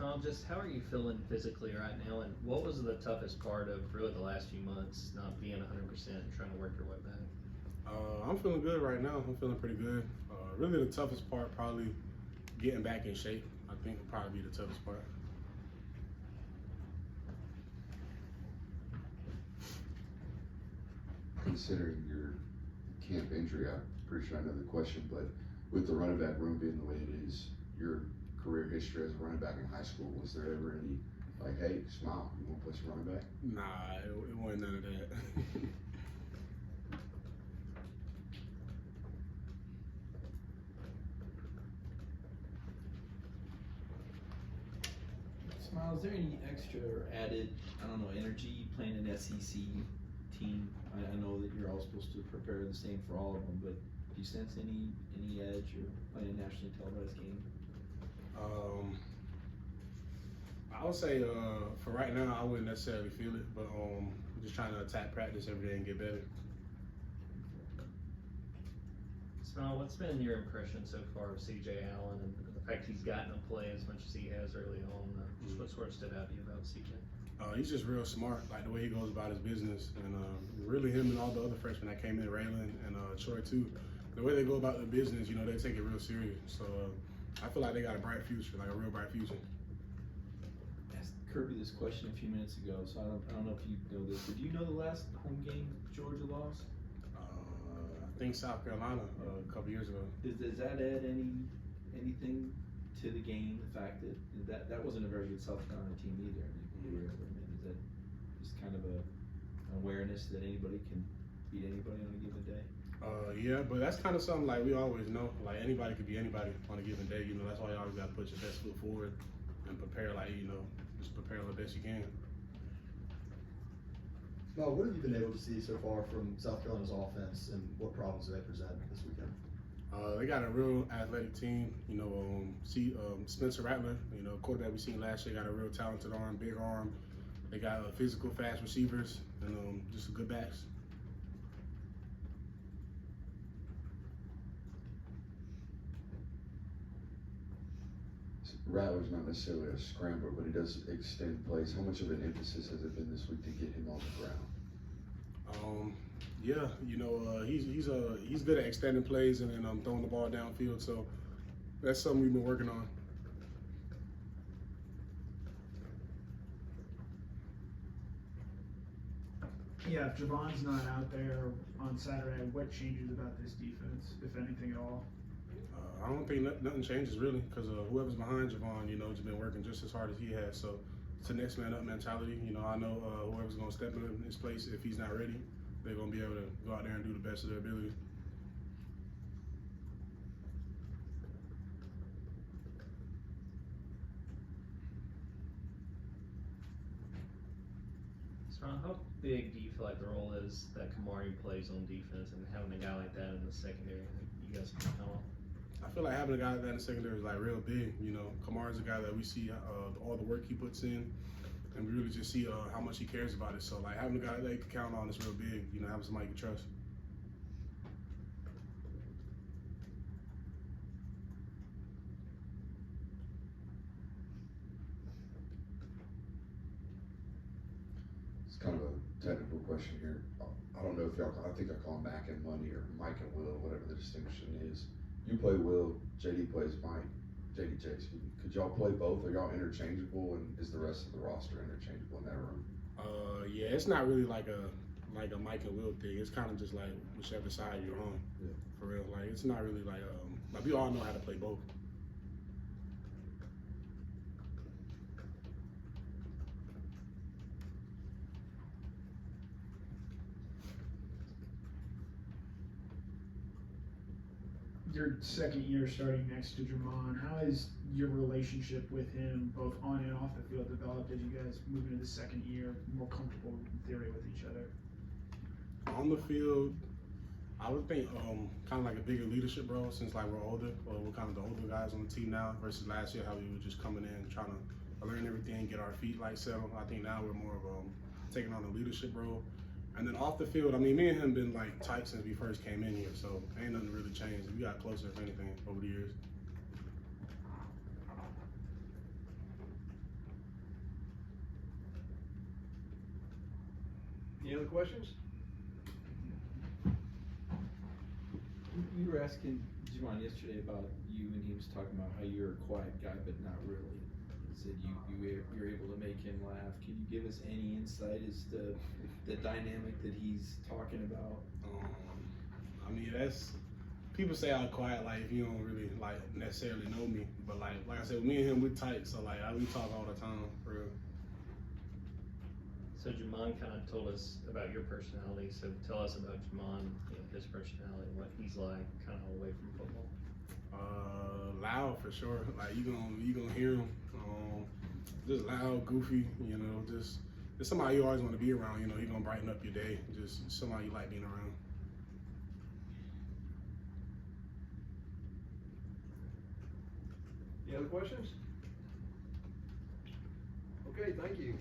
Tom, just how are you feeling physically right now, and what was the toughest part of really the last few months, not being 100% and trying to work your way back? I'm feeling good right now. I'm feeling pretty good. Really, the toughest part probably getting back in shape. I think will probably be the toughest part. Considering your camp injury, I'm pretty sure I know the question, but with the running back room being the way it is, your career history as a running back in high school, was there ever any like, hey, Smael, you want to play some running back? Nah, it wasn't none of that. Smael, is there any extra or added, I don't know, energy playing an SEC team? I know that you're all supposed to prepare the same for all of them, but do you sense any edge or playing a nationally televised game? I would say for right now, I wouldn't necessarily feel it, but I'm just trying to attack practice every day and get better. Smael, what's been your impression so far of C.J. Allen and the fact he's gotten to play as much as he has early on? Just what sort of stood out to you about C.J.? He's just real smart, like the way he goes about his business, and really him and all the other freshmen that came in, Raylan and Troy too. The way they go about their business, you know, they take it real serious. So I feel like they got a bright future, like a real bright future. I asked Kirby this question a few minutes ago, so I don't know if you know this, but do you know the last home game Georgia lost? I think South Carolina a couple years ago. Does that add anything to the game? The fact that that wasn't a very good South Carolina team either. Is that just kind of an awareness that anybody can beat anybody on a given day? Yeah, but that's kind of something like we always know. Like anybody could be anybody on a given day. You know, that's why you always got to put your best foot forward and prepare. Like just prepare the best you can. Well, what have you been able to see so far from South Carolina's offense, and what problems do they present this weekend? They got a real athletic team. You know, Spencer Rattler, you know, quarterback we seen last year, got a real talented arm, big arm. They got physical, fast receivers, and just good backs. Rattler's not necessarily a scrambler, but he does extend plays. How much of an emphasis has it been this week to get him on the ground? Yeah, you know, he's good at extending plays and then throwing the ball downfield. So that's something we've been working on. Yeah, if Javon's not out there on Saturday, what changes about this defense, if anything at all? I don't think nothing changes really, because whoever's behind Javon, you know, has been working just as hard as he has. So it's a next man up mentality. You know, I know whoever's going to step in his place, if he's not ready, they're going to be able to go out there and do the best of their ability. Smael, how big do you feel like the role is that Kamari plays on defense, and having a guy like that in the secondary? I think you guys can count on. I feel like having a guy like that in the secondary is like real big. You know, Kamara's a guy that we see all the work he puts in, and we really just see how much he cares about it. So like having a guy that you can count on is real big. You know, having somebody you can trust. It's kind of a technical question here. I don't know if y'all, I think I call Mac and Money or Mike and Will, whatever the distinction is. You play Will, JD plays Mike, JDJ, excuse me. Could y'all play both? Are y'all interchangeable, and is the rest of the roster interchangeable in that room? Yeah, it's not really like a Mike and Will thing. It's kind of just like whichever side you're on. Yeah. For real. Like it's not really like we all know how to play both. Your second year starting next to Jamon, how has your relationship with him, both on and off the field, developed as you guys move into the second year, more comfortable in theory with each other? On the field, I would think kind of like a bigger leadership role since like we're older, or we're kind of the older guys on the team now versus last year how we were just coming in trying to learn everything, get our feet like settled. I think now we're more of taking on a leadership role. And then off the field, I mean, me and him been like tight since we first came in here, so ain't nothing really changed. We got closer, if anything, over the years. Any other questions? You were asking Juwan yesterday about you, and he was talking about how you're a quiet guy, but not really. He said you're able to make him laugh. Can you give us any insight as to the dynamic that he's talking about? I mean, that's people say I'm quiet, like if you don't really like necessarily know me, but like I said, me and him we tight, so like we talk all the time, for real. So Jamon kind of told us about your personality, so tell us about Jamon, his personality, what he's like, kind of away from football. Loud for sure. Like you gonna hear him. Just loud, goofy. Just somebody you always want to be around. He gonna brighten up your day. Just somebody you like being around. Any other questions? Okay, thank you.